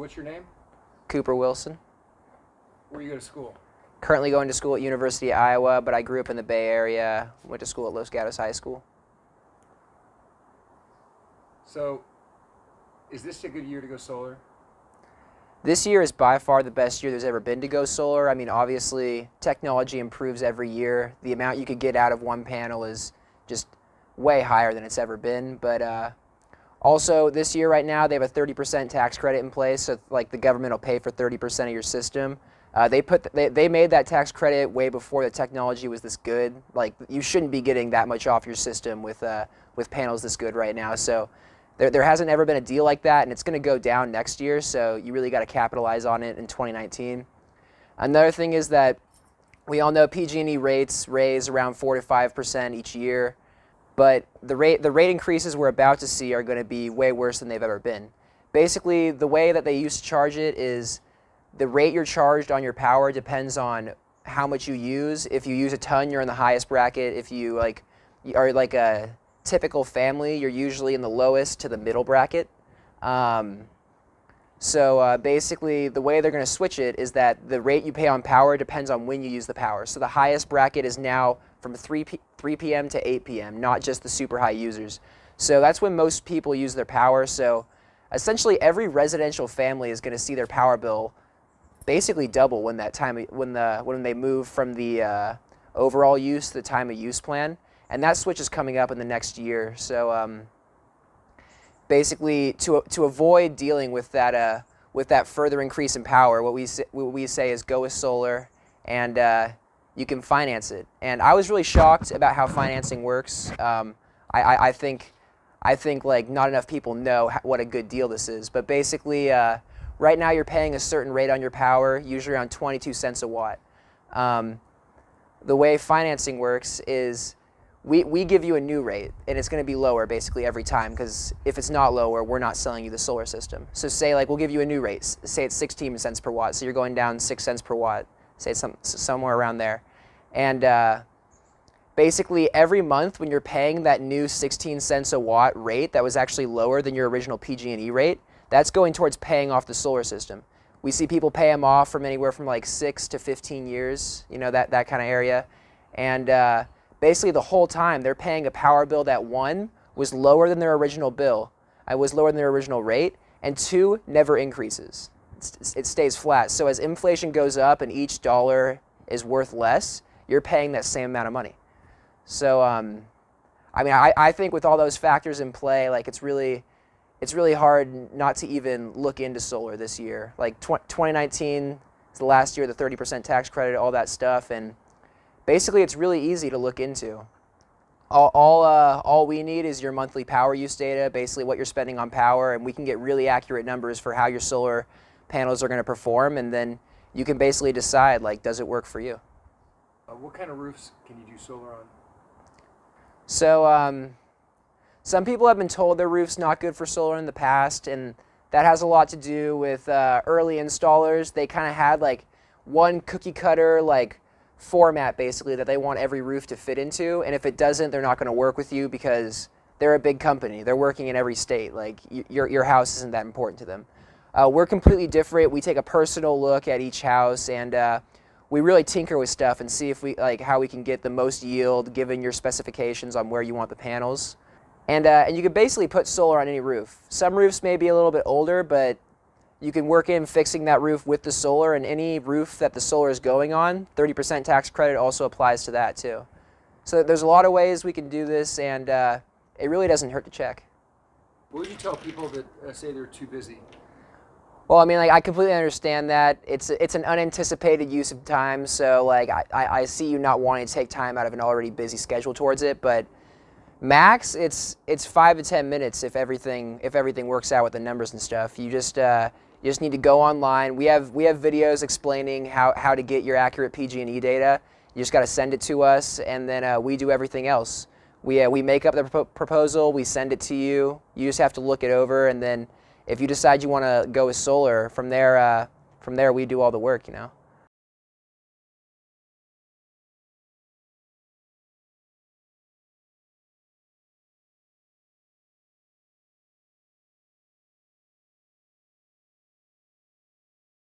what's your name? Cooper Wilson. Where do you go to school? Currently going to school at University of Iowa, but I grew up in the Bay Area, went to school at Los Gatos High School. So, is this a good year to go solar? This year is by far the best year there's ever been to go solar. I mean, obviously, technology improves every year. The amount you could get out of one panel is just way higher than it's ever been. But also, this year right now, they have a 30% tax credit in place, so like the government will pay for 30% of your system. They made that tax credit way before the technology was this good. Like, you shouldn't be getting that much off your system with panels this good right now. So there hasn't ever been a deal like that, and it's going to go down next year, so you really got to capitalize on it in 2019. Another thing is that we all know PG&E rates raise around 4 to 5% each year, but the rate increases we're about to see are going to be way worse than they've ever been. Basically, the way that they used to charge it is the rate you're charged on your power depends on how much you use. If you use a ton, you're in the highest bracket. If you are like a typical family, you're usually in the lowest to the middle bracket. Basically, the way they're going to switch it is that the rate you pay on power depends on when you use the power. So the highest bracket is now from 3 p.m. to 8 p.m., not just the super high users. So that's when most people use their power. So essentially, every residential family is going to see their power bill basically double when they move from the overall use to the time of use plan. And that switch is coming up in the next year. So basically, to avoid dealing with that further increase in power, what we say is go with solar, and you can finance it. And I was really shocked about how financing works. I think like not enough people know what a good deal this is. But basically, right now you're paying a certain rate on your power, usually around 22 cents a watt. The way financing works is we give you a new rate, and it's going to be lower basically every time, because if it's not lower, we're not selling you the solar system. So say like we'll give you a new rate, say it's 16 cents per watt, so you're going down 6 cents per watt, say it's somewhere around there. And basically every month when you're paying that new 16 cents a watt rate that was actually lower than your original PG&E rate, that's going towards paying off the solar system. We see people pay them off from anywhere from like 6 to 15 years, you know, that kind of area. And basically the whole time they're paying a power bill that, 1, was lower than their original bill, was lower than their original rate, and 2, never increases. It stays flat. So as inflation goes up and each dollar is worth less, you're paying that same amount of money. So I mean, I think with all those factors in play, like it's really hard not to even look into solar this year. Like 2019 is the last year of the 30% tax credit, all that stuff, and basically it's really easy to look into. All we need is your monthly power use data, basically what you're spending on power, and we can get really accurate numbers for how your solar panels are going to perform, and then you can basically decide, like, does it work for you? What kind of roofs can you do solar on? So some people have been told their roof's not good for solar in the past, and that has a lot to do with early installers. They kind of had like one cookie cutter like format basically that they want every roof to fit into, and if it doesn't, they're not going to work with you because they're a big company. They're working in every state. Like your house isn't that important to them. We're completely different. We take a personal look at each house, and we really tinker with stuff and see if how we can get the most yield given your specifications on where you want the panels. And you can basically put solar on any roof. Some roofs may be a little bit older, but you can work in fixing that roof with the solar, and any roof that the solar is going on, 30% tax credit also applies to that too. So there's a lot of ways we can do this, and it really doesn't hurt to check. What would you tell people that say they're too busy? Well, I mean, like, I completely understand that. It's an unanticipated use of time, so like I see you not wanting to take time out of an already busy schedule towards it, but max it's 5 to 10 minutes if everything works out with the numbers and stuff. You just need to go online. We have videos explaining how to get your accurate PG&E data. You just got to send it to us, and then we do everything else. We make up the proposal, we send it to you. You just have to look it over, and then if you decide you want to go with solar, from there we do all the work, you know.